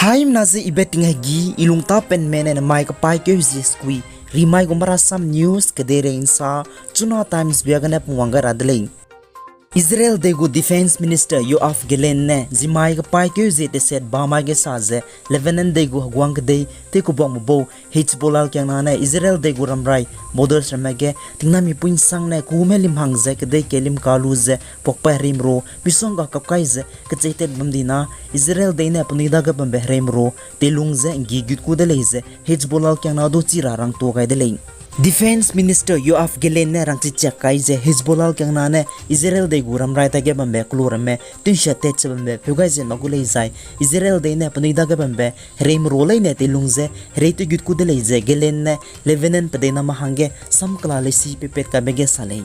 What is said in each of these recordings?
Haim nazi ibeting gi ilung tapen menen mai ka pai ke squi rimai gomara sam news kedere insa CHUNA Times biagana pungwanga radleng Israel degu defense minister Yoav Galen ne zimai ka pai ke zete set bama ge saze Lebanon degu hwang de te ko bom bo Hezbollah kyang na ne Israel degu ramrai moders ramage tingnami puin sang ne kumelim hangze ke de kelim kaluze pokpa rimro bisonga kapkaize ke chete bamdina Israel de ne punida ga bambe rimro telungze gigit ku de leze Hezbollah kyang na do chira rang to ga de leng Defense Minister Yoav Galen ne rangchi chakai je Hezbollah kyang na ne Israel de guram raita ge bambe klurame tinsha te chabambe phugai je magulei zai Israel de ne panida ge bambe reim rolai ne telungze reitu gut ku de leize Galen ne Lebanon padena mahange samkala lesi pepet ka bege salei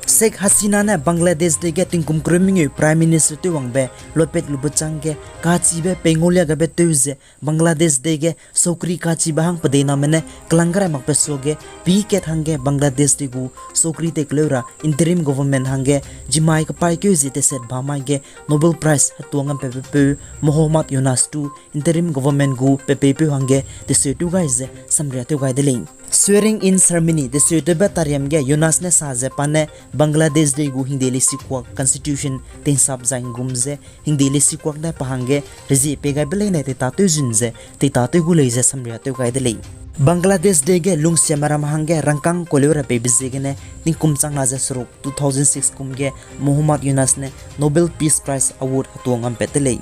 Sheikh Hasina ne Bangladesh de ge tingkum kreming Prime Minister te wangbe lopet lubachangge kachi be pengolia ga be tuze Bangladesh de ge sokri kachi bahang padena mene klangara makpe soge piket hange Bangladesh de gu sokri te klora interim government hange jimai ka pai ke zite set bhamai ge Nobel Prize hatuangam pepe Muhammad Yunus tu interim government gu pepe hange de setu guys samria tu gai de ling Swearing in ceremony the suitable tariam ge Yunus ne saje pane Bangladesh de gu hindeli sikwa constitution tin sab jaing gumze hindeli sikwa na pahange rezi pega bele ne te tatu junze te tatu gu leje samria te gai de le Bangladesh de ge lungse maram hange rangkang kolera pe bizege ne ning kumchang na ja suruk 2006 kumge Muhammad Yunus ne Nobel Peace Prize award hatuangam petele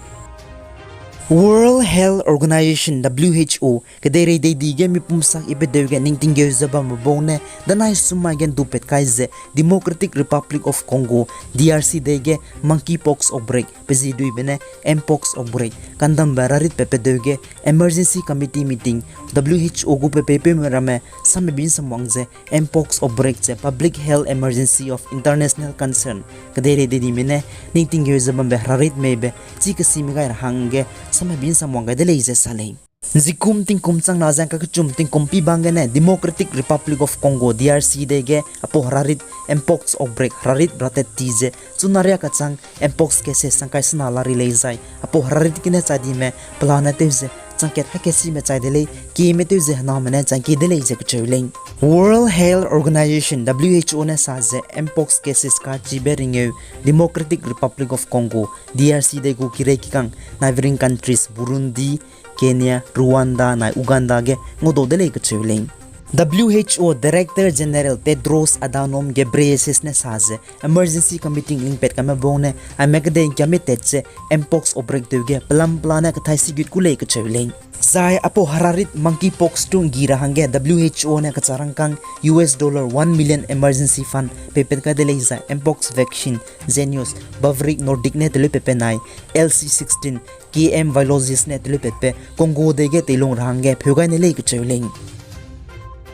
World Health Organization WHO kadere de dige mi pumsak ibedege ningtinge zaba mabone danai sumagen dupet kaize Democratic Republic of Congo DRC dege monkeypox outbreak pezidui bene mpox outbreak kandam bararit pepedege emergency committee meeting WHO gu pepe merame samebin samwangze mpox outbreak che public health emergency of international concern kadere de dimene ningtinge zaba behrarit mebe chikasimiga hange sama bin samwanga de leise salei zikum tingkum chang na jang ka chum tingkum pi bangane Democratic Republic of Congo DRC dege apo hararit mpox outbreak hararit bratet tize chunaria ka chang mpox cases sangkai sna la relay apo hararit kine chadi me plana teze changket hakesi me chai dele ki me teze na mane changki dele je kchuleng World Health Organization WHO ne saje mpox cases ka chiberinge Democratic Republic of Congo DRC de go kire kikang neighboring countries Burundi Kenya Rwanda na Uganda ge ngodo dele kchuleng WHO Director General Tedros Adhanom Ghebreyesus ne saje emergency committee lingpet kama bone amekde committed se mpox outbreak de plan plana ka thaisi gut kulei ka chuleng Zai apo hararit monkeypox tung gira hange WHO ne ka charangkang $1 million emergency fund pepet ka dele za mpox vaccine Yunus Bavaric Nordic ne dele pepe nai LC16 KM Vilosis ne dele pepe Congo de ge telong hange phugai ne le ka chuleng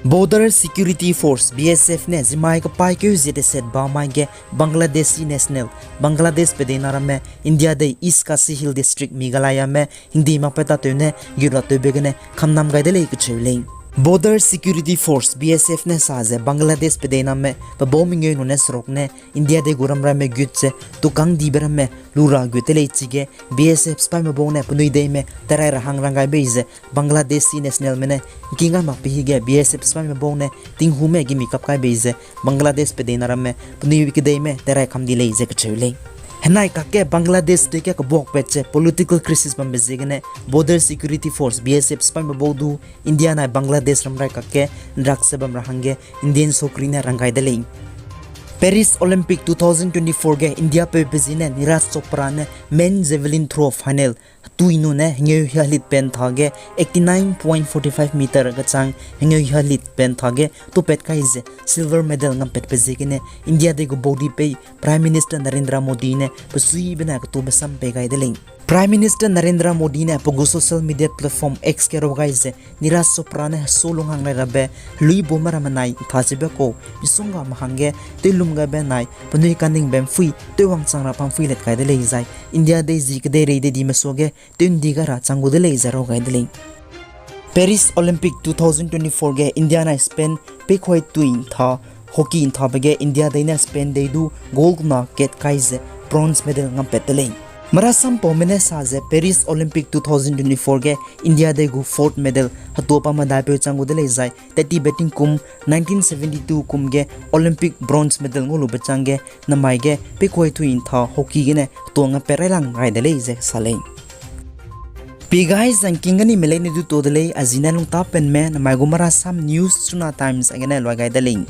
Border Security Force BSF ne zimai ka pai ke zete set ba mai ge Bangladeshi National Bangladesh pedena rame India de East Kasi Hill District Meghalaya me hindi ma peta to ne gira to begene khamnam ga de le ke chuleng Border Security Force BSF ne saje Bangladesh pedena me ba bombing no ne srok ne India de guram rame gutse tukang dibera me lura gutele chige BSF spy me bone punui de me tarai rahang rangai beize Bangladeshi National mene kinga ma pihige BSF spy me bone tinghume gi mikap kai beize Bangladesh pedena rame punui wikide me tarai khamdi leize ke chule Henai kake Bangladesh de ke bok peche political crisis bambe zegene Border Security Force BSF spy me bodu India na Bangladesh ramrai kake drugs bam rahange Indian sokri na rangai de lei Paris Olympic 2024 ge India pe bezine Niraj Chopra ne men javelin throw final tuinu ne hngeu halit pen thage 89.45 meter ga chang hngeu halit pen thage to pet kaize silver medal ngam pet pezekine India de go body pe Prime Minister Narendra Modi ne pusui bena ka to besam pe gai de leng Prime Minister Narendra Modi ne pogo social media platform X ke ro gaize Niraj Chopra ne solung hang rabe lui bomara manai thajibe ko bisunga mahange tilum ga benai punui kaning bem fui tewang changra pam fui let kai de lei zai India de zik de re de di masoge tin digara changu de lei zaro gai de lei Paris Olympic 2024 ge India na Spain pe khoi tuin tha hockey in tha bege India de na Spain de du gold na get kaize bronze medal ngam pet de lei Marasam pomene saje Paris Olympic 2024 ge India de gu 4th medal hatopa madai pe changu de lejai tati betting kum 1972 kum ge Olympic bronze medal ngulu bachange namai ge pe koi thu in tha hockey ge ne tonga perelang rai de leje saleng P guys and kingani meleni du to de le azina lung ta pen me namai gu marasam news chuna times agene lwa gai de ling